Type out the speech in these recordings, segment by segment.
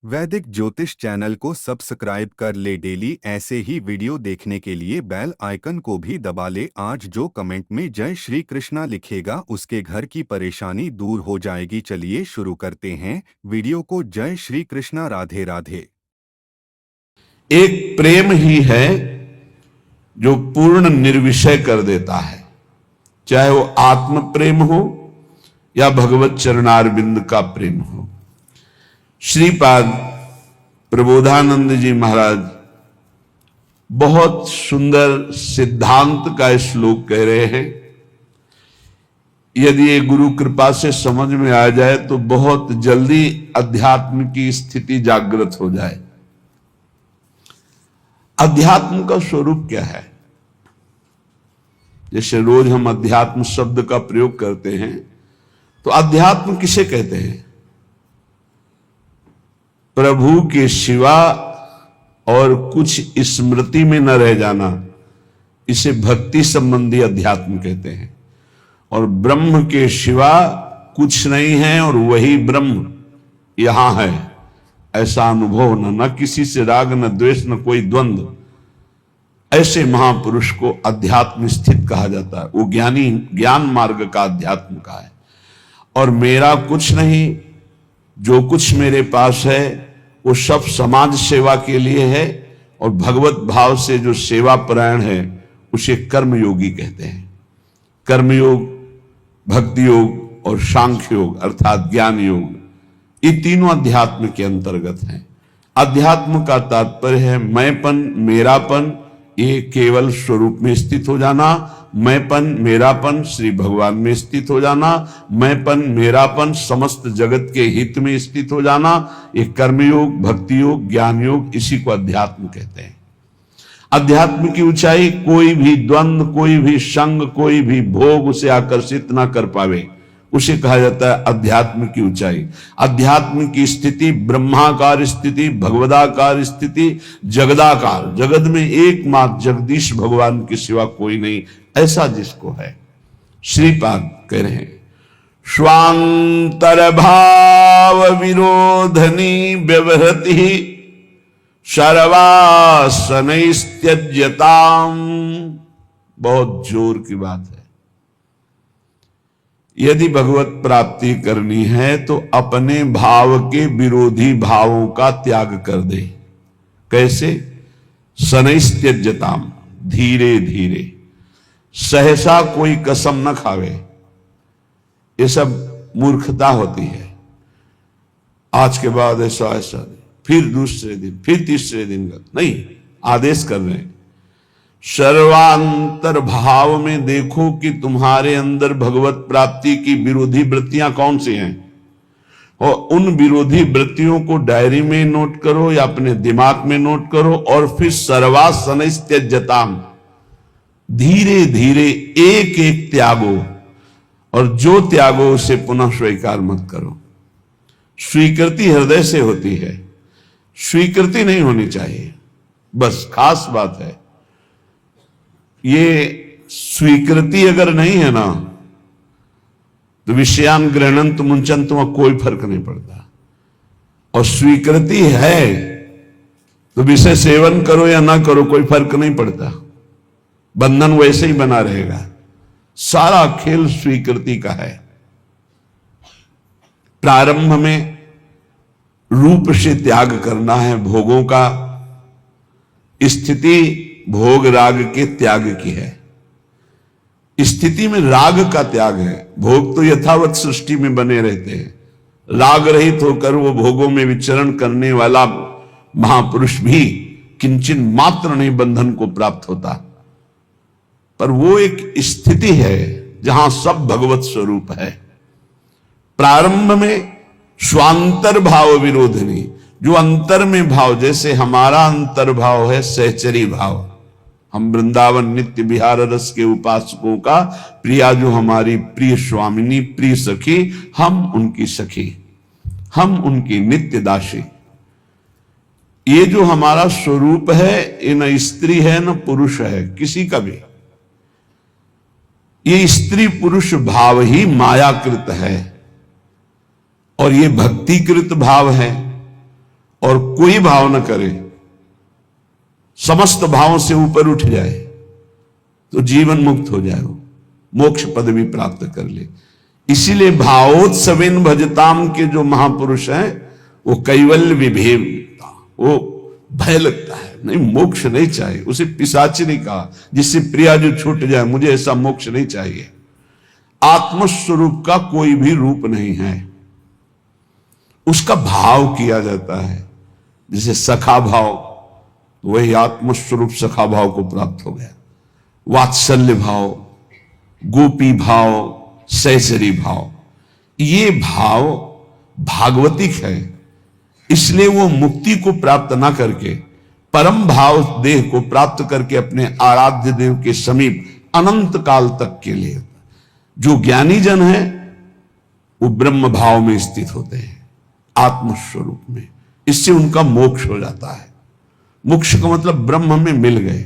वैदिक ज्योतिष चैनल को सब्सक्राइब कर ले। डेली ऐसे ही वीडियो देखने के लिए बेल आइकन को भी दबा ले। आज जो कमेंट में जय श्री कृष्णा लिखेगा उसके घर की परेशानी दूर हो जाएगी। चलिए शुरू करते हैं वीडियो को। जय श्री कृष्णा। राधे राधे। एक प्रेम ही है जो पूर्ण निर्विषय कर देता है, चाहे वो आत्म प्रेम हो या भगवत चरणारविंद का प्रेम हो। श्रीपाद प्रबोधानंद जी महाराज बहुत सुंदर सिद्धांत का श्लोक कह रहे हैं। यदि ये गुरु कृपा से समझ में आ जाए तो बहुत जल्दी अध्यात्म की स्थिति जागृत हो जाए। अध्यात्म का स्वरूप क्या है? जैसे रोज हम अध्यात्म शब्द का प्रयोग करते हैं, तो अध्यात्म किसे कहते हैं? प्रभु के सिवा और कुछ स्मृति में न रह जाना, इसे भक्ति संबंधी अध्यात्म कहते हैं। और ब्रह्म के सिवा कुछ नहीं है और वही ब्रह्म यहां है, ऐसा अनुभव न किसी से राग, न द्वेष, न कोई द्वंद्व। ऐसे महापुरुष को अध्यात्म स्थित कहा जाता है। वो ज्ञानी, ज्ञान मार्ग का अध्यात्म का है। और मेरा कुछ नहीं, जो कुछ मेरे पास है वो सब समाज सेवा के लिए है। और भगवत भाव से जो सेवा परायण है उसे कर्मयोगी कहते हैं। कर्मयोग, भक्ति योग और सांख्य योग अर्थात ज्ञान योग, ये तीनों अध्यात्म के अंतर्गत हैं। अध्यात्म का तात्पर्य है मैंपन, मेरापन, ये केवल स्वरूप में स्थित हो जाना। मैंपन, मेरापन श्री भगवान में स्थित हो जाना। मैंपन, मेरापन समस्त जगत के हित में स्थित हो जाना। ये कर्मयोग, भक्ति योग, ज्ञान योग, इसी को अध्यात्म कहते हैं। अध्यात्म की ऊंचाई कोई भी द्वंद्व, कोई भी संग, कोई भी भोग उसे आकर्षित ना कर पावे, उसे कहा जाता है अध्यात्म की ऊंचाई। अध्यात्म की स्थिति ब्रह्माकार स्थिति, भगवदाकार स्थिति, जगदाकार, जगत में एकमात्र जगदीश भगवान के सिवा कोई नहीं, ऐसा जिसको है। श्रीपाद कह रहे हैं स्वांतर भाव विरोधनी व्यवहृति सर्वासनैस्त्यज्यताम। बहुत जोर की बात है। यदि भगवत प्राप्ति करनी है तो अपने भाव के विरोधी भावों का त्याग कर दे। कैसे? शनैस्त्यज्यताम, धीरे धीरे, सहसा कोई कसम न खावे। ये सब मूर्खता होती है। आज के बाद ऐसा ऐसा, फिर दूसरे दिन, फिर तीसरे दिन का नहीं, आदेश कर रहे हैं। सर्वांतर भाव में देखो कि तुम्हारे अंदर भगवत प्राप्ति की विरोधी वृत्तियां कौन सी हैं, और उन विरोधी वृत्तियों को डायरी में नोट करो या अपने दिमाग में नोट करो। और फिर सर्वासनैस्त्यज्यताम, धीरे धीरे एक एक त्यागो। और जो त्यागो उसे पुनः स्वीकार मत करो। स्वीकृति हृदय से होती है, स्वीकृति नहीं होनी चाहिए। बस खास बात है ये। स्वीकृति अगर नहीं है ना तो विषयान ग्रहणंत मुंचन तुम्हें कोई फर्क नहीं पड़ता। और स्वीकृति है तो विषय सेवन करो या ना करो कोई फर्क नहीं पड़ता, बंधन वैसे ही बना रहेगा। सारा खेल स्वीकृति का है। प्रारंभ में रूप से त्याग करना है भोगों का, स्थिति भोग राग के त्याग की है। स्थिति में राग का त्याग है। भोग तो यथावत सृष्टि में बने रहते हैं। राग रहित होकर वो भोगों में विचरण करने वाला महापुरुष भी किंचन मात्र नहीं बंधन को प्राप्त होता। पर वो एक स्थिति है जहां सब भगवत स्वरूप है। प्रारंभ में स्वांतर भाव विरोधनी, जो अंतर में भाव, जैसे हमारा अंतर भाव है सहचरी भाव। हम वृंदावन नित्य विहार रस के उपासकों का प्रिया, जो हमारी प्रिय स्वामिनी, प्रिय सखी, हम उनकी सखी, हम उनकी नित्य दासी। ये जो हमारा स्वरूप है, ये न स्त्री है न पुरुष है किसी का भी। ये स्त्री पुरुष भाव ही मायाकृत है और ये भक्तिकृत भाव है। और कोई भाव न करे, समस्त भावों से ऊपर उठ जाए तो जीवन मुक्त हो जाए, वो मोक्ष पदवी प्राप्त कर ले। इसीलिए भावोत्सवेन भजताम के जो महापुरुष हैं वो कैवल्य विभेम, वो भय लगता है, नहीं मोक्ष नहीं चाहिए, उसे पिशाच नहीं कहा जिससे प्रिया जो छूट जाए, मुझे ऐसा मोक्ष नहीं चाहिए। आत्मस्वरूप का कोई भी रूप नहीं है, उसका भाव किया जाता है। जैसे सखा भाव, वही आत्मस्वरूप सखा भाव को प्राप्त हो गया। वात्सल्य भाव, गोपी भाव, सहचरी भाव, ये भाव भागवतिक है। इसलिए वो मुक्ति को प्राप्त ना करके परम भाव देह को प्राप्त करके अपने आराध्य देव के समीप अनंत काल तक के लिए जो ज्ञानी जन है वो ब्रह्म भाव में स्थित होते हैं, आत्मस्वरूप में। इससे उनका मोक्ष हो जाता है। मोक्ष का मतलब ब्रह्म में मिल गए,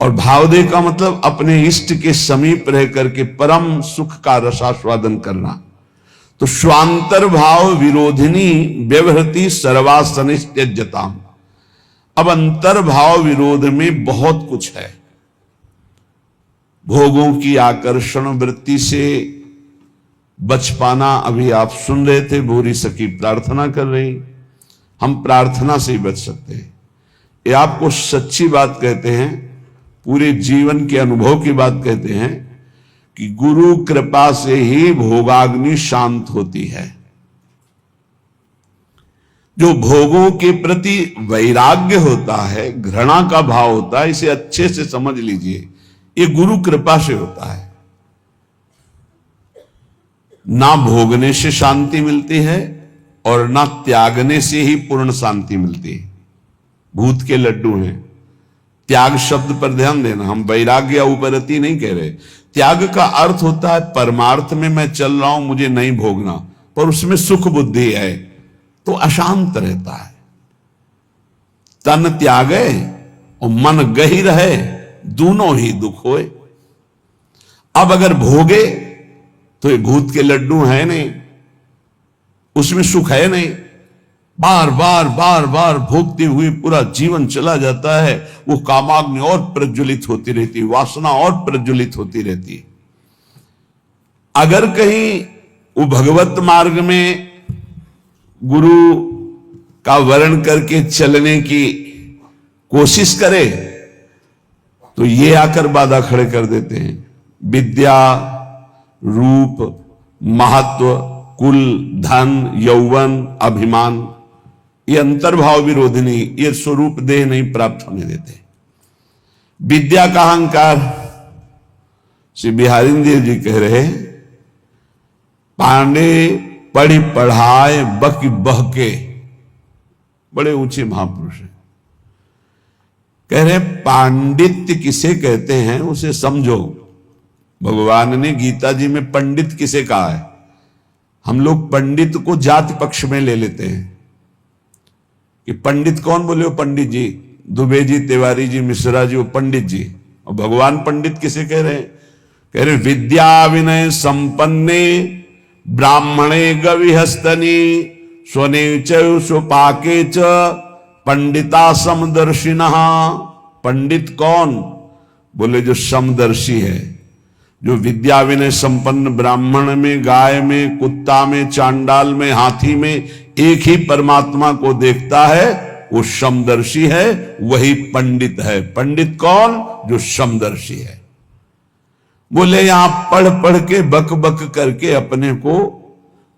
और भावदेह का मतलब अपने इष्ट के समीप रह करके परम सुख का रसास्वादन करना। तो स्वांतर भाव विरोधिनी व्यवहृति सर्वासनित्यजताम। अब अंतर भाव विरोध में बहुत कुछ है। भोगों की आकर्षण वृत्ति से बच पाना, अभी आप सुन रहे थे, भूरी सखी प्रार्थना कर रही, हम प्रार्थना से ही बच सकते हैं। ये आपको सच्ची बात कहते हैं, पूरे जीवन के अनुभव की बात कहते हैं कि गुरु कृपा से ही भोगाग्नि शांत होती है। जो भोगों के प्रति वैराग्य होता है, घृणा का भाव होता है, इसे अच्छे से समझ लीजिए, ये गुरु कृपा से होता है। ना भोगने से शांति मिलती है और ना त्यागने से ही पूर्ण शांति मिलती है। भूत के लड्डू हैं। त्याग शब्द पर ध्यान देना, हम वैराग्य या उपरति नहीं कह रहे। त्याग का अर्थ होता है परमार्थ में मैं चल रहा हूं, मुझे नहीं भोगना, पर उसमें सुख बुद्धि है तो अशांत रहता है। तन त्यागे और मन गही रहे, दोनों ही दुख होए। अब अगर भोगे तो ये भूत के लड्डू है नहीं, उसमें सुख है नहीं, बार बार बार बार भोगते हुए पूरा जीवन चला जाता है। वो कामाग्नि और प्रज्वलित होती रहती, वासना और प्रज्वलित होती रहती। अगर कहीं वो भगवत मार्ग में गुरु का वर्ण करके चलने की कोशिश करे तो ये आकर बाधा खड़े कर देते हैं। विद्या, रूप, महत्व, कुल, धन, यौवन, अभिमान, ये अंतर्भाव विरोधिनी, ये स्वरूप देह नहीं प्राप्त होने देते। विद्या का अहंकार, श्री बिहारी देव जी कह रहे, पांडे पढ़ी पढ़ाए बक बहके, बड़े ऊंचे महापुरुष हैं। कह रहे पांडित्य किसे कहते हैं उसे समझो। भगवान ने गीता जी में पंडित किसे कहा है। हम लोग पंडित को जाति पक्ष में ले लेते हैं कि पंडित कौन बोले, वो पंडित जी, दुबे जी, तिवारी जी, मिश्रा जी, वो पंडित जी। और भगवान पंडित किसे कह रहे हैं? कह रहे विद्या विनय संपन्ने ब्राह्मणे गविहस्तनी स्वने स्वपाके च पंडिता समदर्शिनः। पंडित कौन? बोले जो समदर्शी है, जो विद्या विनय संपन्न ब्राह्मण में, गाय में, कुत्ता में, चांडाल में, हाथी में एक ही परमात्मा को देखता है, वो समदर्शी है, वही पंडित है। पंडित कौन? जो समदर्शी है। बोले यहां पढ़ पढ़ के बक बक करके अपने को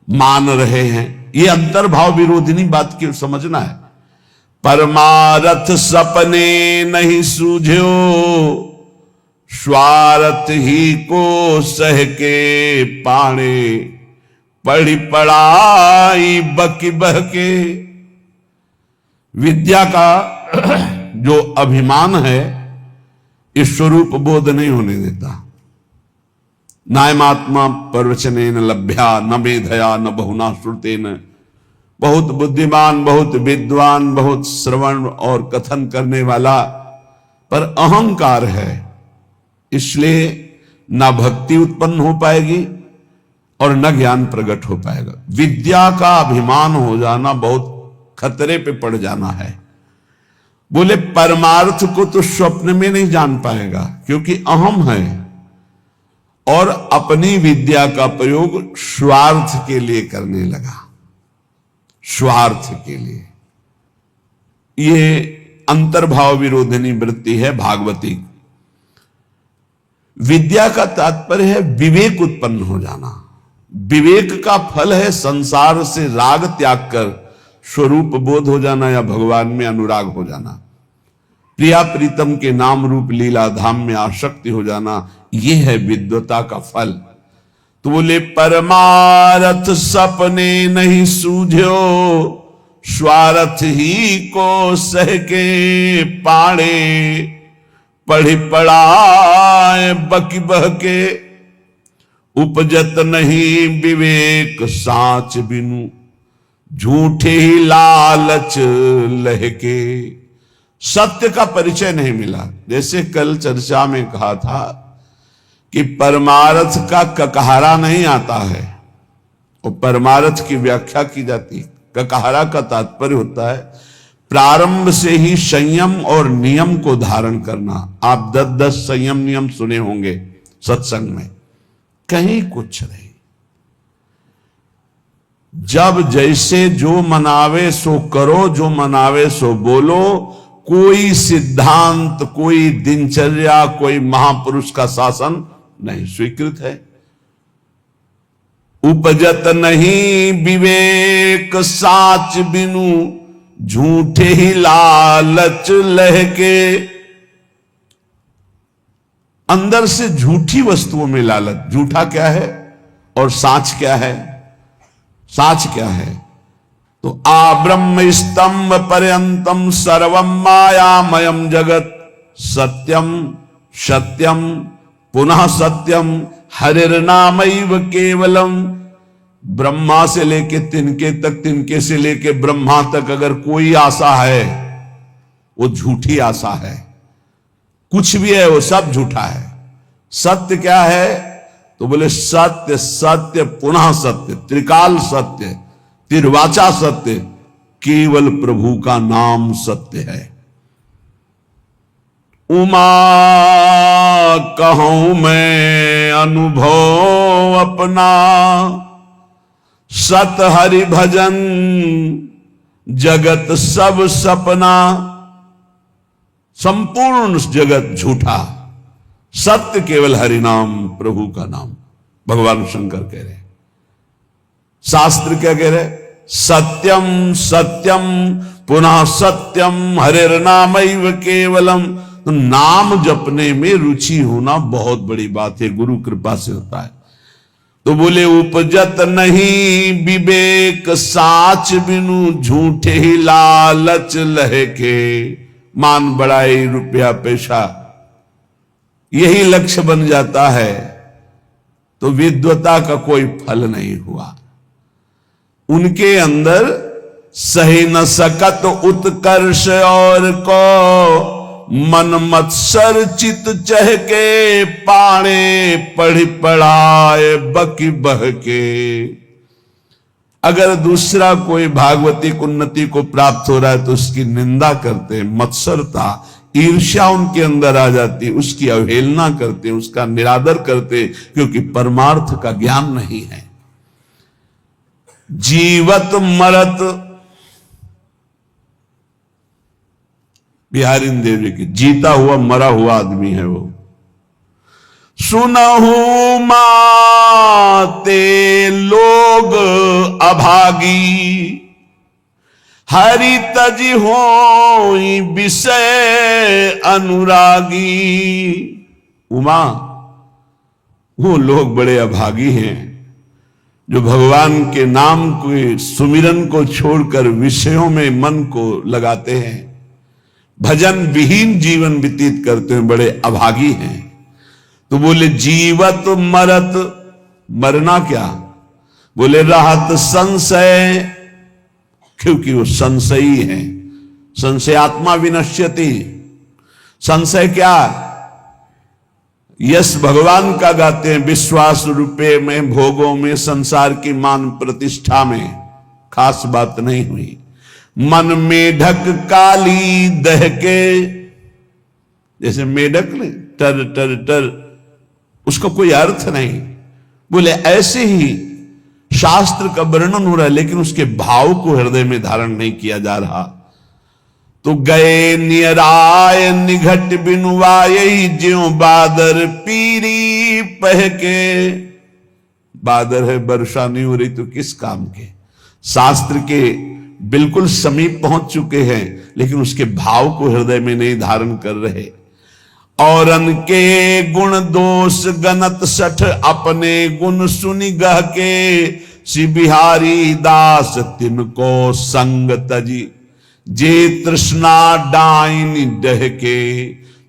मान रहे हैं, ये अंतर्भाव विरोधिनी बात की समझना है। परमारथ सपने नहीं सूझो, स्वार्थ ही को सह के पाणे, पढ़ी पढ़ाई बकी बहके। विद्या का जो अभिमान है इस स्वरूप बोध नहीं होने देता। नायमात्मा प्रवचनेन लभ्या न मेधया न बहुना श्रुतेन। बहुत बुद्धिमान, बहुत विद्वान, बहुत श्रवण और कथन करने वाला, पर अहंकार है, इसलिए ना भक्ति उत्पन्न हो पाएगी और न ज्ञान प्रकट हो पाएगा। विद्या का अभिमान हो जाना बहुत खतरे पे पड़ जाना है। बोले परमार्थ को तो स्वप्न में नहीं जान पाएगा, क्योंकि अहम है और अपनी विद्या का प्रयोग स्वार्थ के लिए करने लगा, स्वार्थ के लिए। ये अंतर्भाव विरोधिनी वृत्ति है भागवती। विद्या का तात्पर्य है विवेक उत्पन्न हो जाना। विवेक का फल है संसार से राग त्याग कर स्वरूप बोध हो जाना या भगवान में अनुराग हो जाना, प्रिया प्रीतम के नाम रूप लीला धाम में आसक्ति हो जाना। यह है विद्वता का फल। तो बोले परमारथ सपने नहीं सूझो, स्वार्थ ही को सह के पाड़े, पढ़ी पढ़ाए बकी बहके, उपजत नहीं विवेक साच बिनु, झूठे ही लालच लहके। सत्य का परिचय नहीं मिला। जैसे कल चर्चा में कहा था कि परमार्थ का ककहरा नहीं आता है, और परमार्थ की व्याख्या की जाती। ककहरा का तात्पर्य होता है प्रारंभ से ही संयम और नियम को धारण करना। आप 10-10 संयम नियम सुने होंगे सत्संग में, कहीं कुछ नहीं। जब जैसे जो मनावे सो करो, जो मनावे सो बोलो, कोई सिद्धांत, कोई दिनचर्या, कोई महापुरुष का शासन नहीं स्वीकृत है। उपजत नहीं विवेक साच बिनु, झूठे ही लालच लहके। अंदर से झूठी वस्तुओं में लालच। झूठा क्या है और साच क्या है? साच क्या है? तो आ ब्रह्म स्तंभ पर्यंतम सर्वम मायामयम जगत, सत्यम सत्यम पुनः सत्यम हरिर्नामैव केवलम। ब्रह्मा से लेके तिनके तक, तिनके से लेके ब्रह्मा तक अगर कोई आशा है वो झूठी आशा है। कुछ भी है वो सब झूठा है। सत्य क्या है? तो बोले सत्य सत्य पुनः सत्य, त्रिकाल सत्य, तिर्वाचा सत्य, केवल प्रभु का नाम सत्य है। उमा कहूं मैं अनुभव अपना, सत हरि भजन जगत सब सपना। संपूर्ण जगत झूठा, सत्य केवल हरि नाम, प्रभु का नाम। भगवान शंकर कह रहे, शास्त्र क्या कह रहे? सत्यम सत्यम पुनः सत्यम हरिर्नामैव केवलम। तो नाम जपने में रुचि होना बहुत बड़ी बात है, गुरु कृपा से होता है। तो बोले उपजत नहीं विवेक साच बिनु, झूठे ही लालच लहके। मान बढ़ाई, रुपया पैसा, यही लक्ष्य बन जाता है तो विद्वता का कोई फल नहीं हुआ। उनके अंदर सही न सकत उत्कर्ष और को, मन मत्सर चित चहके पाणे, पढ़ी पढ़ाए बकी बहके। अगर दूसरा कोई भागवतिक उन्नति को प्राप्त हो रहा है तो उसकी निंदा करते, मत्सरता ईर्ष्या उनके अंदर आ जाती, उसकी अवहेलना करते, उसका निरादर करते, क्योंकि परमार्थ का ज्ञान नहीं है। जीवत मरत, बिहारी देवी की, जीता हुआ मरा हुआ आदमी है वो। सुनहु माते लोग अभागी, हरि तज होई विषय अनुरागी। उमा, वो लोग बड़े अभागी हैं जो भगवान के नाम के सुमिरन को छोड़कर विषयों में मन को लगाते हैं, भजन विहीन जीवन व्यतीत करते हैं, बड़े अभागी हैं। तो बोले जीवत मरत, मरना क्या? बोले रहत संशय, क्योंकि वो संशयी है। संशयात्मा विनश्यति। संशय क्या? यश भगवान का गाते हैं, विश्वास रुपये में, भोगों में, संसार की मान प्रतिष्ठा में खास बात नहीं हुई। मन मेढक काली दहके, जैसे मेढक ने टर टर टर, उसका कोई अर्थ नहीं। बोले ऐसे ही शास्त्र का वर्णन हो रहा है, लेकिन उसके भाव को हृदय में धारण नहीं किया जा रहा। तो गए नियराय निघट बिनुवाय, ज्यों बादर पीरी पहके। बादर है, वर्षा नहीं हो रही तो किस काम के। शास्त्र के बिल्कुल समीप पहुंच चुके हैं, लेकिन उसके भाव को हृदय में नहीं धारण कर रहे। औरन के गुण दोष गनत सठ, अपने गुण सुनि गह के। श्री बिहारी दास तिनको संग तजी, जे तृष्णा डाइन डहके।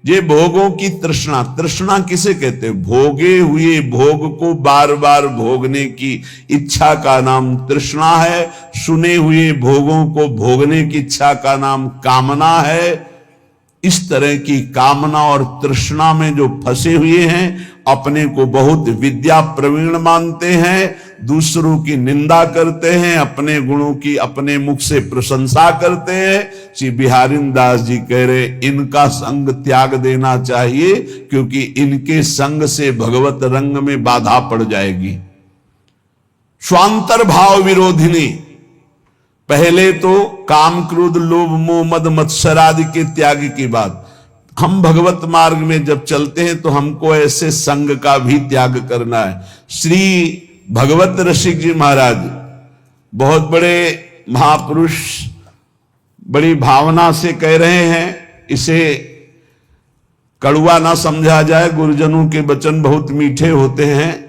ये भोगों की तृष्णा, तृष्णा किसे कहते हैं? भोगे हुए भोग को बार बार भोगने की इच्छा का नाम तृष्णा है। सुने हुए भोगों को भोगने की इच्छा का नाम कामना है। इस तरह की कामना और तृष्णा में जो फंसे हुए हैं, अपने को बहुत विद्या प्रवीण मानते हैं, दूसरों की निंदा करते हैं, अपने गुणों की अपने मुख से प्रशंसा करते हैं। श्री बिहारी दास जी कह रहे इनका संग त्याग देना चाहिए, क्योंकि इनके संग से भगवत रंग में बाधा पड़ जाएगी। स्वांतर भाव विरोधिनी, पहले तो काम क्रोध लोभ मोह मद मत्सर आदि के त्याग की बात। हम भगवत मार्ग में जब चलते हैं तो हमको ऐसे संग का भी त्याग करना है। श्री भगवत रसिक जी महाराज बहुत बड़े महापुरुष, बड़ी भावना से कह रहे हैं, इसे कड़वा ना समझा जाए। गुरुजनों के वचन बहुत मीठे होते हैं,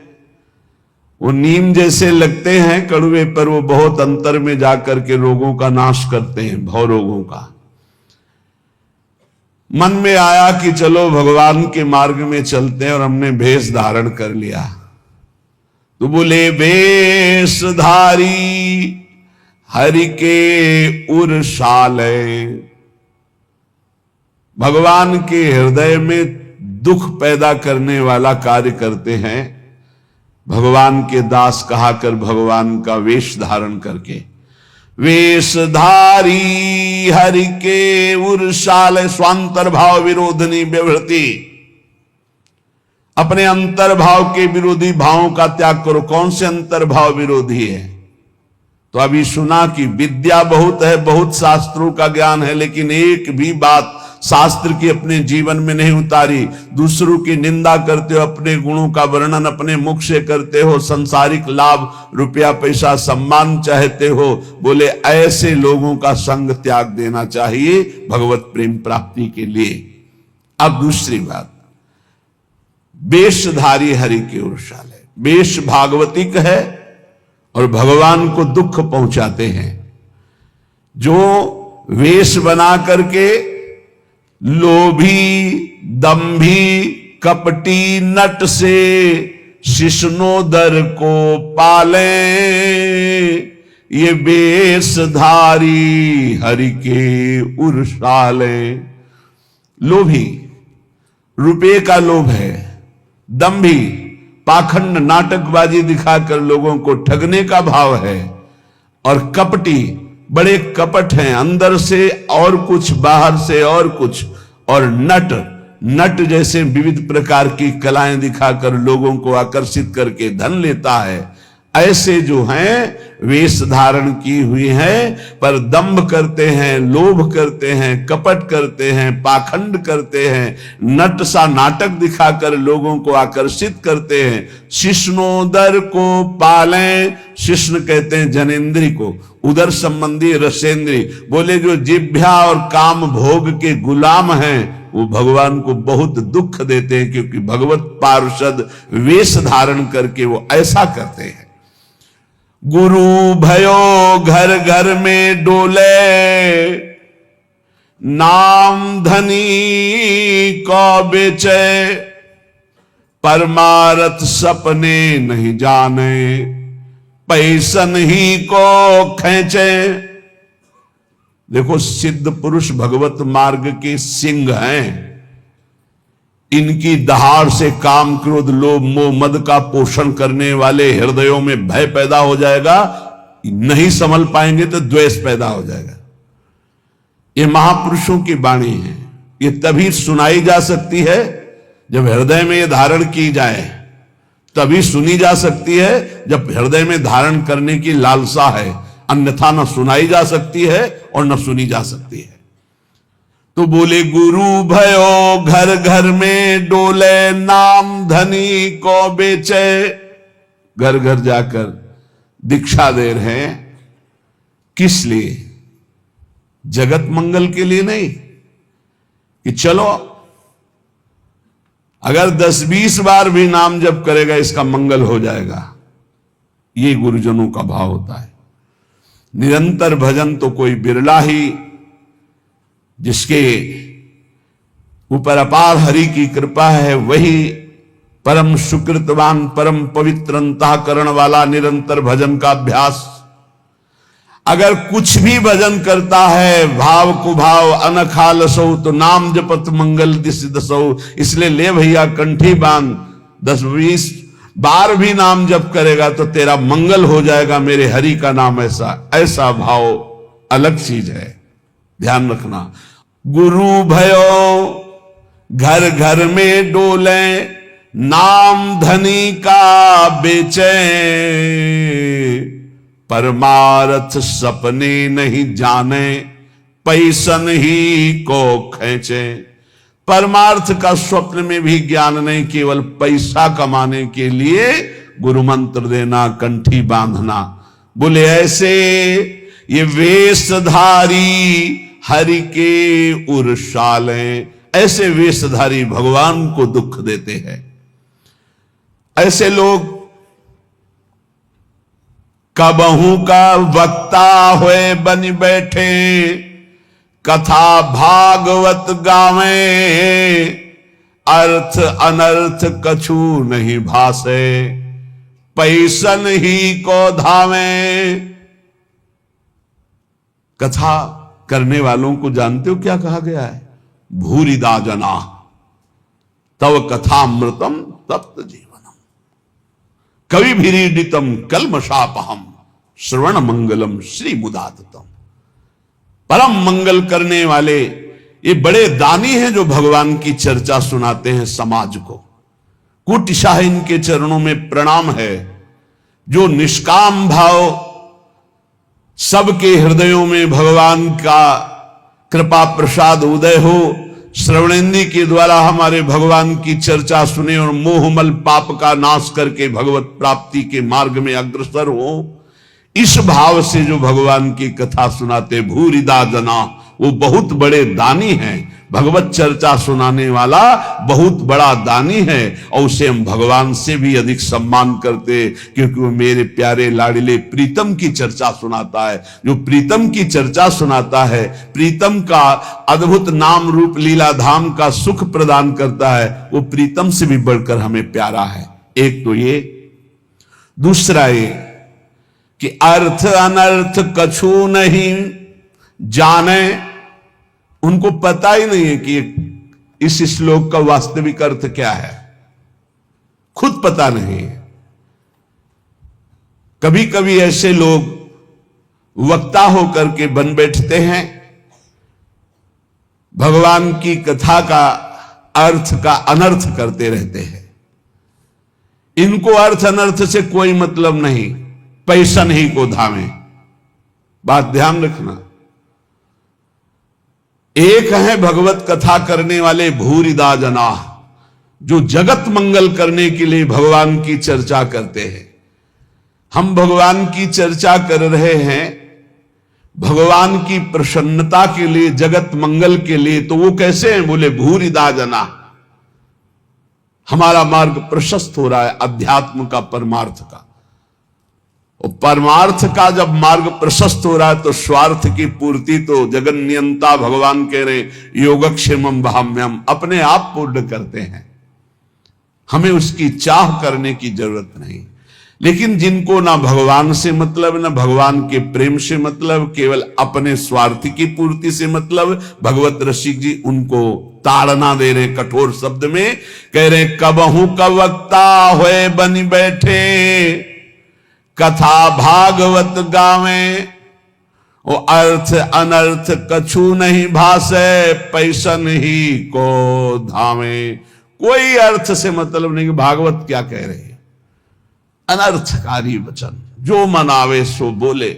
वो नीम जैसे लगते हैं कड़वे, पर वो बहुत अंतर में जाकर के रोगों का नाश करते हैं, भव रोगों का। मन में आया कि चलो भगवान के मार्ग में चलते हैं, और हमने भेष धारण कर लिया। तो बोले वेशधारी हरि के उरसाले, भगवान के हृदय में दुख पैदा करने वाला कार्य करते हैं। भगवान के दास कहा कर भगवान का वेश धारण करके, वेशधारी हरि के उरसाल स्वांतर भाव विरोधनी व्यवृति, अपने अंतर्भाव के विरोधी भावों का त्याग करो। कौन से अंतर्भाव विरोधी है? तो अभी सुना कि विद्या बहुत है, बहुत शास्त्रों का ज्ञान है, लेकिन एक भी बात शास्त्र की अपने जीवन में नहीं उतारी। दूसरों की निंदा करते हो, अपने गुणों का वर्णन अपने मुख से करते हो, संसारिक लाभ रुपया पैसा सम्मान चाहते हो। बोले ऐसे लोगों का संग त्याग देना चाहिए भगवत प्रेम प्राप्ति के लिए। अब दूसरी बात, वेशधारी हरि के उरसाले, वेश भागवतिक है और भगवान को दुख पहुंचाते हैं। जो वेश बना करके लोभी दंभी कपटी नट से शिष्णोदर को पाले, ये वेशधारी हरि के उरसाले। लोभी, रुपये का लोभ है। दंभी, पाखंड नाटकबाजी दिखाकर लोगों को ठगने का भाव है। और कपटी, बड़े कपट हैं, अंदर से और कुछ बाहर से और कुछ। और नट, नट जैसे विविध प्रकार की कलाएं दिखाकर लोगों को आकर्षित करके धन लेता है। ऐसे जो हैं वेश धारण की हुई है, पर दंभ करते हैं, लोभ करते हैं, कपट करते हैं, पाखंड करते हैं, नट सा नाटक दिखाकर लोगों को आकर्षित करते हैं। शिष्णोदर को पालें, शिष्ण कहते हैं जनेन्द्री को, उदर संबंधी रसेंद्री। बोले जो जिभ्या और काम भोग के गुलाम हैं वो भगवान को बहुत दुख देते हैं, क्योंकि भगवत पार्षद वेश धारण करके वो ऐसा करते हैं। गुरु भयो घर घर में डोले, नाम धनी को बेचे, परमारथ सपने नहीं जाने, पैसन ही को खींचे। देखो सिद्ध पुरुष भगवत मार्ग के सिंह हैं। इनकी दहाड़ से काम क्रोध लोभ मोह मद का पोषण करने वाले हृदयों में भय पैदा हो जाएगा, नहीं संभल पाएंगे तो द्वेष पैदा हो जाएगा। ये महापुरुषों की वाणी है। ये तभी सुनाई जा सकती है जब हृदय में ये धारण की जाए, तभी सुनी जा सकती है जब हृदय में धारण करने की लालसा है, अन्यथा न सुनाई जा सकती है और न सुनी जा सकती है। तो बोले गुरु भयो घर घर में डोले, नाम धनी को बेचे। घर घर जाकर दीक्षा दे रहे हैं, किस लिए? जगत मंगल के लिए नहीं कि चलो अगर 10-20 बार भी नाम जप करेगा इसका मंगल हो जाएगा। ये गुरुजनों का भाव होता है। निरंतर भजन तो कोई बिरला ही, जिसके ऊपर अपार हरि की कृपा है, वही परम सुकृतवान, परम पवित्र अंतःकरण वाला निरंतर भजन का अभ्यास। अगर कुछ भी भजन करता है भाव कुभाव अनखाल सो, तो नाम जपत मंगल दिस दसो। इसलिए ले भैया कंठी बांध, 10-20 बार भी नाम जप करेगा तो तेरा मंगल हो जाएगा मेरे हरि का नाम। ऐसा भाव अलग चीज है, ध्यान रखना। गुरु भयो घर घर में डोले, नाम धनी का बेचे। परमार्थ सपने नहीं जाने, पैसन ही को खींचे। परमार्थ का स्वप्न में भी ज्ञान नहीं, केवल पैसा कमाने के लिए गुरु मंत्र देना, कंठी बांधना। बोले ऐसे ये वेशधारी हरि के उर्शाले, ऐसे वेशधारी भगवान को दुख देते हैं। ऐसे लोग कबहू का वक्ता हुए बन बैठे, कथा भागवत गावे। अर्थ अनर्थ कछु नहीं भासे, पैसन ही को धावे। कथा करने वालों को जानते हो क्या कहा गया है? भूरिदा जना तव कथामृतम तप्त जीवनम, कवि भीरीडितम कलमशापहम, श्रवण मंगलम श्री मुदाततम। परम मंगल करने वाले ये बड़े दानी हैं जो भगवान की चर्चा सुनाते हैं समाज को। कुटिशाह इनके चरणों में प्रणाम है। जो निष्काम भाव सबके हृदयों में भगवान का कृपा प्रसाद उदय हो, श्रवणेंद्री के द्वारा हमारे भगवान की चर्चा सुने और मोहमल पाप का नाश करके भगवत प्राप्ति के मार्ग में अग्रसर हो, इस भाव से जो भगवान की कथा सुनाते भूरिदा जना, वो बहुत बड़े दानी हैं। भगवत चर्चा सुनाने वाला बहुत बड़ा दानी है और उसे हम भगवान से भी अधिक सम्मान करते, क्योंकि वो मेरे प्यारे लाडले प्रीतम की चर्चा सुनाता है। जो प्रीतम की चर्चा सुनाता है, प्रीतम का अद्भुत नाम रूप लीला धाम का सुख प्रदान करता है, वो प्रीतम से भी बढ़कर हमें प्यारा है। एक तो ये, दूसरा ये कि अर्थ अनर्थ कछु नहीं जाने। उनको पता ही नहीं है कि इस श्लोक का वास्तविक अर्थ क्या है, खुद पता नहीं है। कभी कभी ऐसे लोग वक्ता होकर के बन बैठते हैं, भगवान की कथा का अर्थ का अनर्थ करते रहते हैं। इनको अर्थ अनर्थ से कोई मतलब नहीं, पैसन ही को धावे। बात ध्यान रखना। एक है भगवत कथा करने वाले भूरिदा जना, जो जगत मंगल करने के लिए भगवान की चर्चा करते हैं। हम भगवान की चर्चा कर रहे हैं भगवान की प्रसन्नता के लिए, जगत मंगल के लिए, तो वो कैसे हैं? बोले भूरिदा जना। हमारा मार्ग प्रशस्त हो रहा है अध्यात्म का, परमार्थ का। और परमार्थ का जब मार्ग प्रशस्त हो रहा है तो स्वार्थ की पूर्ति तो जगन्नियंता भगवान कह रहे योगक्षेमम भाम्यम, अपने आप पूर्ण करते हैं। हमें उसकी चाह करने की जरूरत नहीं। लेकिन जिनको ना भगवान से मतलब, ना भगवान के प्रेम से मतलब, केवल अपने स्वार्थ की पूर्ति से मतलब, भगवत रसिक जी उनको ताड़ना दे रहे कठोर शब्द में, कह रहे कबहू का वक्ता होए बन बैठे, कथा भागवत गावे। वो अर्थ अनर्थ कछु नहीं भासे, पैसन ही को धामे। कोई अर्थ से मतलब नहीं कि भागवत क्या कह रहे हैं, अनर्थकारी वचन, जो मन आवे सो बोले,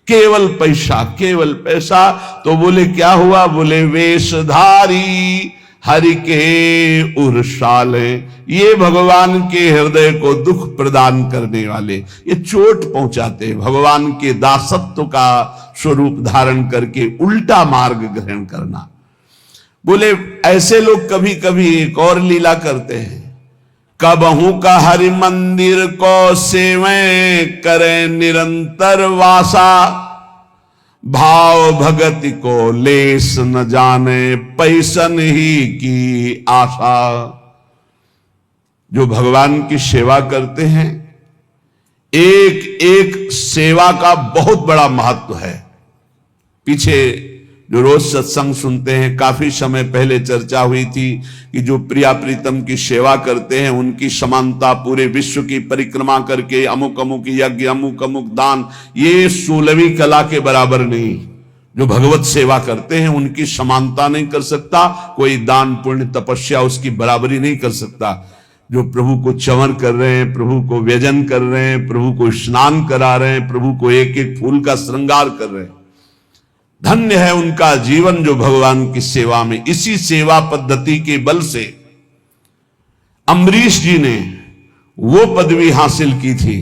केवल पैसा, केवल पैसा। तो बोले क्या हुआ? बोले वेशधारी हरि के उर्साले, ये भगवान के हृदय को दुख प्रदान करने वाले, ये चोट पहुंचाते, भगवान के दासत्व का स्वरूप धारण करके उल्टा मार्ग ग्रहण करना। बोले ऐसे लोग कभी कभी एक और लीला करते हैं, कबहू का हरि मंदिर को सेवे करे निरंतर वासा, भाव भगति को लेस न जाने पैसन ही की आशा। जो भगवान की सेवा करते हैं, एक एक सेवा का बहुत बड़ा महत्व है। पीछे जो रोज सत्संग सुनते हैं, काफी समय पहले चर्चा हुई थी कि जो प्रिया प्रीतम की सेवा करते हैं उनकी समानता पूरे विश्व की परिक्रमा करके अमुक अमुक यज्ञ, अमुक अमुक दान, ये 16वीं कला के बराबर नहीं। जो भगवत सेवा करते हैं उनकी समानता नहीं कर सकता कोई, दान पुण्य तपस्या उसकी बराबरी नहीं कर सकता। जो प्रभु को चंवर कर रहे हैं, प्रभु को व्यजन कर रहे हैं, प्रभु को स्नान करा रहे हैं, प्रभु को एक एक फूल का श्रृंगार कर रहे हैं, धन्य है उनका जीवन जो भगवान की सेवा में। इसी सेवा पद्धति के बल से अम्बरीश जी ने वो पदवी हासिल की थी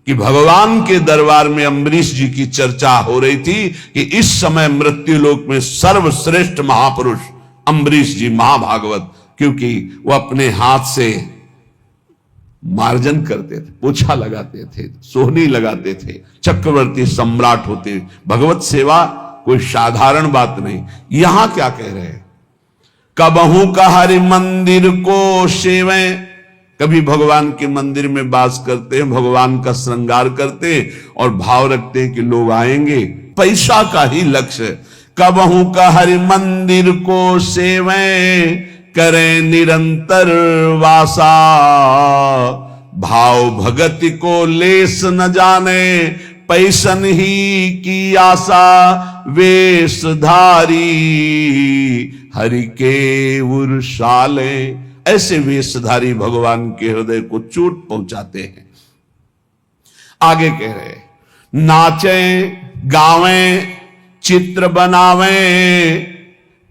कि भगवान के दरबार में अम्बरीश जी की चर्चा हो रही थी कि इस समय मृत्युलोक में सर्वश्रेष्ठ महापुरुष अम्बरीश जी महाभागवत, क्योंकि वो अपने हाथ से मार्जन करते थे, पोछा लगाते थे, सोहनी लगाते थे, चक्रवर्ती सम्राट होते। भगवत सेवा कोई साधारण बात नहीं। यहां क्या कह रहे हैं? कबहू का हरि मंदिर को सेवे, कभी भगवान के मंदिर में वास करते हैं, भगवान का श्रृंगार करते हैं और भाव रखते हैं कि लोग आएंगे, पैसा का ही लक्ष्य। कबहू का हरि मंदिर को सेवे करें निरंतर वासा, भाव भगति को लेस न जाने पैसन ही की आशा, वेशधारी हरि के उर्साले। ऐसे वेशधारी भगवान के हृदय को चोट पहुंचाते हैं। आगे कह रहे, नाचें गावें चित्र बनावें,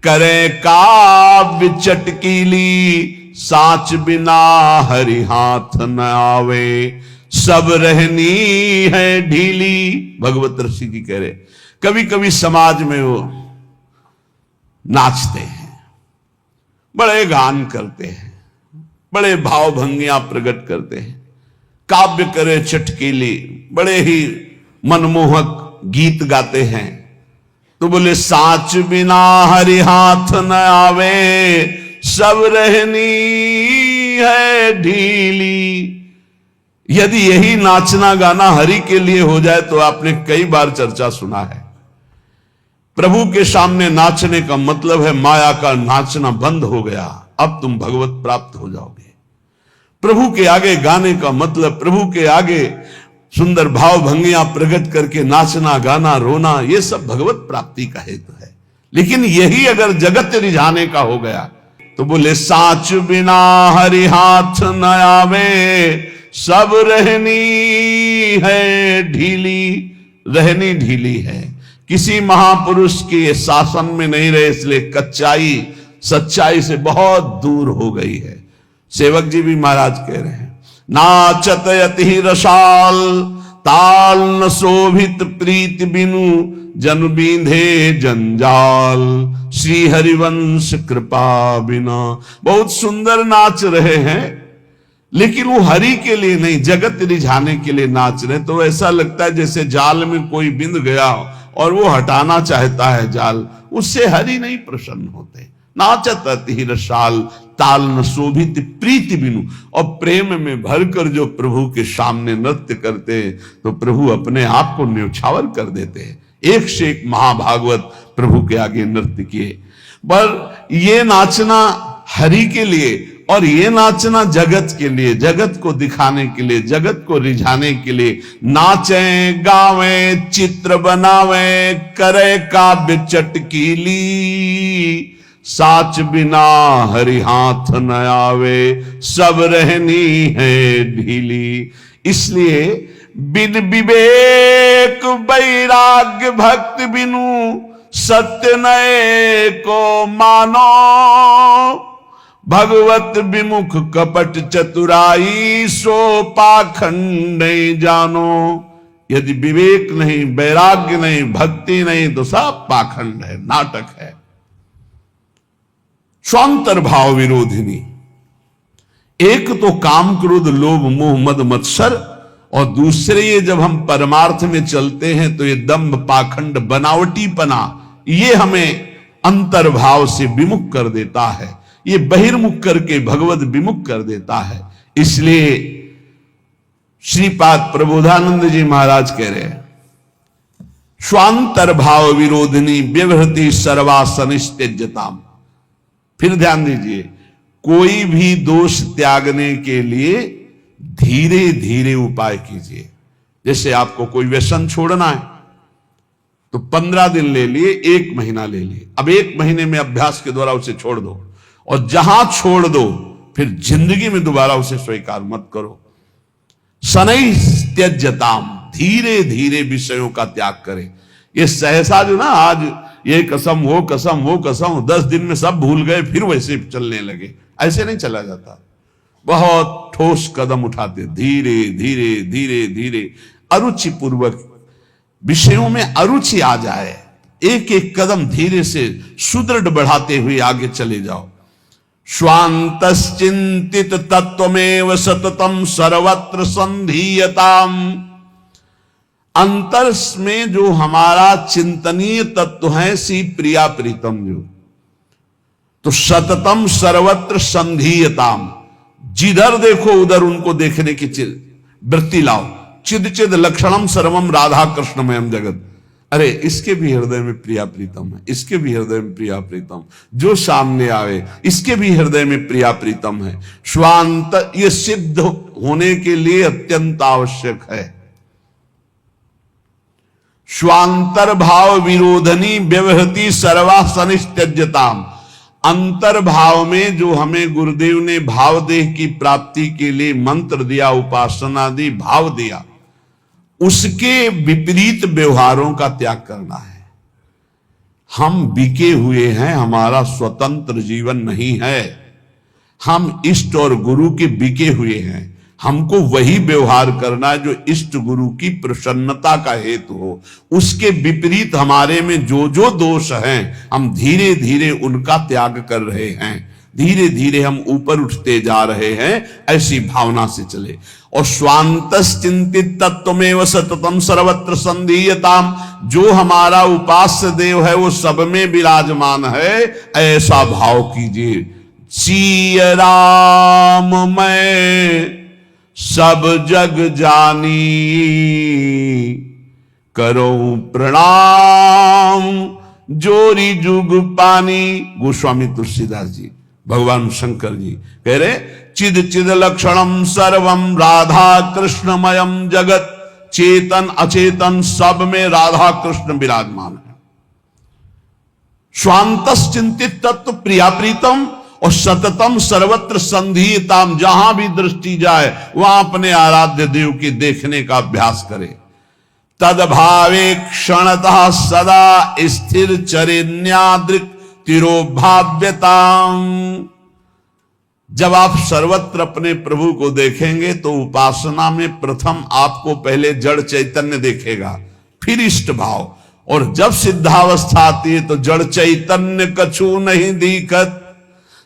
करें काव्य चटकीली, साच बिना हरि हाथ न आवे, सब रहनी है ढीली। भगवत ऋषि जी कह रहे, कभी कभी समाज में वो नाचते हैं, बड़े गान करते हैं, बड़े भाव भंगियां प्रकट करते हैं, काव्य करे चटकीली, बड़े ही मनमोहक गीत गाते हैं। तो बोले साच बिना हरि हाथ न आवे, सब रहनी है ढीली। यदि यही नाचना गाना हरि के लिए हो जाए तो आपने कई बार चर्चा सुना है, प्रभु के सामने नाचने का मतलब है माया का नाचना बंद हो गया, अब तुम भगवत प्राप्त हो जाओगे। प्रभु के आगे गाने का मतलब प्रभु के आगे सुंदर भाव भंगियां प्रकट करके नाचना गाना रोना, ये सब भगवत प्राप्ति का हेतु है। लेकिन यही अगर जगत रिझाने का हो गया तो बोले साच बिना हरि हाथ न आवे, सब रहनी है ढीली। रहनी ढीली है, किसी महापुरुष के शासन में नहीं रहे, इसलिए कच्चाई सच्चाई से बहुत दूर हो गई है। सेवक जी भी महाराज कह रहे हैं, नाचत अति रसाल, ताल न शोभित प्रीत बिनु, जन बींधे जंजाल, श्री हरिवंश कृपा बिना। बहुत सुंदर नाच रहे हैं, लेकिन वो हरि के लिए नहीं, जगत रिझाने के लिए नाच रहे। तो ऐसा लगता है जैसे जाल में कोई बिंद गया और वो हटाना चाहता है जाल, उससे हरि नहीं प्रसन्न होते। नाचत अति रसाल, ताल न शोभित प्रीति बिनु। और प्रेम में भरकर जो प्रभु के सामने नृत्य करते हैं तो प्रभु अपने आप को न्यौछावर कर देते हैं। एक से एक महाभागवत प्रभु के आगे नृत्य किए। पर ये नाचना हरि के लिए और ये नाचना जगत के लिए, जगत को दिखाने के लिए, जगत को रिझाने के लिए। नाचें गावें चित्र बनावें, करे काव्य चटकीली, साच बिना हरि हाथ न आवे, सब रहनी है ढीली। इसलिए बिन विवेक वैराग्य भक्ति बिनु, सत्य नए को मानो, भगवत विमुख कपट चतुराई, सो पाखंड नहीं जानो। यदि विवेक नहीं, वैराग्य नहीं, भक्ति नहीं, तो सब पाखंड है, नाटक है। स्वांतर भाव विरोधिनी, एक तो काम क्रोध लोभ मोह मद मत्सर, और दूसरे ये जब हम परमार्थ में चलते हैं तो ये दंभ पाखंड बनावटीपना, ये हमें अंतर्भाव से विमुख कर देता है, ये बहिर्मुख करके भगवत विमुख कर देता है। इसलिए श्रीपाद प्रबोधानंद जी महाराज कह रहे हैं, स्वांतर भाव विरोधिनी व्यवहृति सर्वासनिस्त्यज्यताम। फिर ध्यान दीजिए, कोई भी दोष त्यागने के लिए धीरे धीरे उपाय कीजिए। जैसे आपको कोई व्यसन छोड़ना है तो 15 दिन ले लिए, 1 महीना ले लिए, अब 1 महीने में अभ्यास के द्वारा उसे छोड़ दो, और जहां छोड़ दो फिर जिंदगी में दोबारा उसे स्वीकार मत करो। शनै त्यज्यताम, धीरे धीरे विषयों का त्याग करें। ये सहसा जो ना आज ये कसम वो कसम वो कसम, 10 दिन में सब भूल गए, फिर वैसे चलने लगे, ऐसे नहीं चला जाता। बहुत ठोस कदम उठाते, धीरे धीरे धीरे धीरे, अरुचि पूर्वक विषयों में अरुचि आ जाए, एक एक कदम धीरे से सुदृढ़ बढ़ाते हुए आगे चले जाओ। स्वांतश्चिंतित तत्वमेव सततम सर्वत्र संधीयताम। अंतर में जो हमारा चिंतनीय तत्व है, सी प्रिया प्रीतम, जो तो सततम सर्वत्र संधीयताम, जिधर देखो उधर उनको देखने की वृत्ति लाओ। चिद चिद लक्षणम सर्वम राधा कृष्णमयम जगत। अरे इसके भी हृदय में प्रिया प्रीतम है, इसके भी हृदय में प्रिया प्रीतम, जो सामने आवे इसके भी हृदय में प्रिया प्रीतम है। स्वांत ये सिद्ध होने के लिए अत्यंत आवश्यक है। स्वांतर भाव विरोधनी व्यवहृति सर्वासनिस्त्यज्यताम। अंतर्भाव में जो हमें गुरुदेव ने भावदेह की प्राप्ति के लिए मंत्र दिया, उपासना दी, भाव दिया, उसके विपरीत व्यवहारों का त्याग करना है। हम बिके हुए हैं, हमारा स्वतंत्र जीवन नहीं है, हम इष्ट और गुरु के बिके हुए हैं। हमको वही व्यवहार करना है जो इष्ट गुरु की प्रसन्नता का हेतु हो। उसके विपरीत हमारे में जो जो दोष हैं, हम धीरे धीरे उनका त्याग कर रहे हैं, धीरे धीरे हम ऊपर उठते जा रहे हैं, ऐसी भावना से चले। और स्वांतश्चिंतित तत्वमेव सततम सर्वत्र संधीयताम, जो हमारा उपास्य देव है वो सब में विराजमान है, ऐसा भाव कीजिए। सिय राम मैं सब जग जानी, करो प्रणाम जोरी जुग पानी। गोस्वामी तुलसीदास जी, भगवान शंकर जी कह रहे, चिद चिद लक्षणम सर्वम राधा कृष्णमयम जगत। चेतन अचेतन सब में राधा कृष्ण विराजमान है। स्वांतश्चिंतित तत्व प्रिया प्रीतम, और सततम सर्वत्र संधीयताम, जहां भी दृष्टि जाए वहां अपने आराध्य देव की देखने का अभ्यास करे। तदभावे क्षणतः सदा स्थिर चरिन्यादृक तिरोभाव्यताम। जब आप सर्वत्र अपने प्रभु को देखेंगे तो उपासना में प्रथम आपको पहले जड़ चैतन्य देखेगा, फिर इष्ट भाव, और जब सिद्धावस्था आती है तो जड़ चैतन्य कछु नहीं दिखत,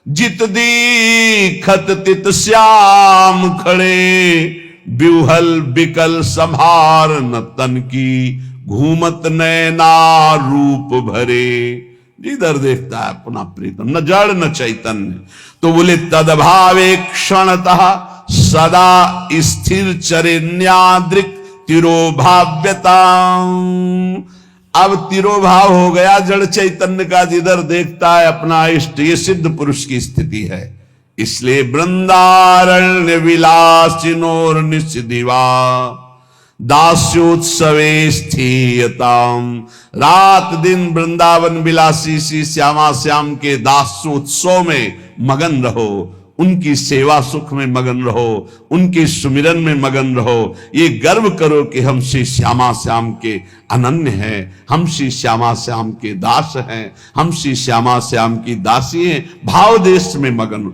जित दीखत तित श्याम खड़े, ब्यूहल बिकल संभार न तन की, घूमत नैना रूप भरे। जिधर देखता है अपना प्रीतम, न जड़ न चैतन्य। तो बोले तदभावे क्षणतः सदा स्थिर चरिन्यादृक तिरोभाव्यता। अब तिरोभाव हो गया जड़ चैतन्य का, जिधर देखता है अपना इष्ट। ये सिद्ध पुरुष की स्थिति है। इसलिए वृंदारण्य विलासिनोर निशिदिवा दास्योत्सवे स्थीयताम। रात दिन वृंदावन विलासी श्री श्यामा श्याम के दास्योत्सव में मगन रहो, उनकी सेवा सुख में मगन रहो, उनके सुमिरन में मगन रहो। ये गर्व करो कि हम श्री श्यामा श्याम के अनन्य हैं, हम श्री श्यामा श्याम के दास हैं, हम श्री श्यामा श्याम की दासी हैं। भाव देश में मगन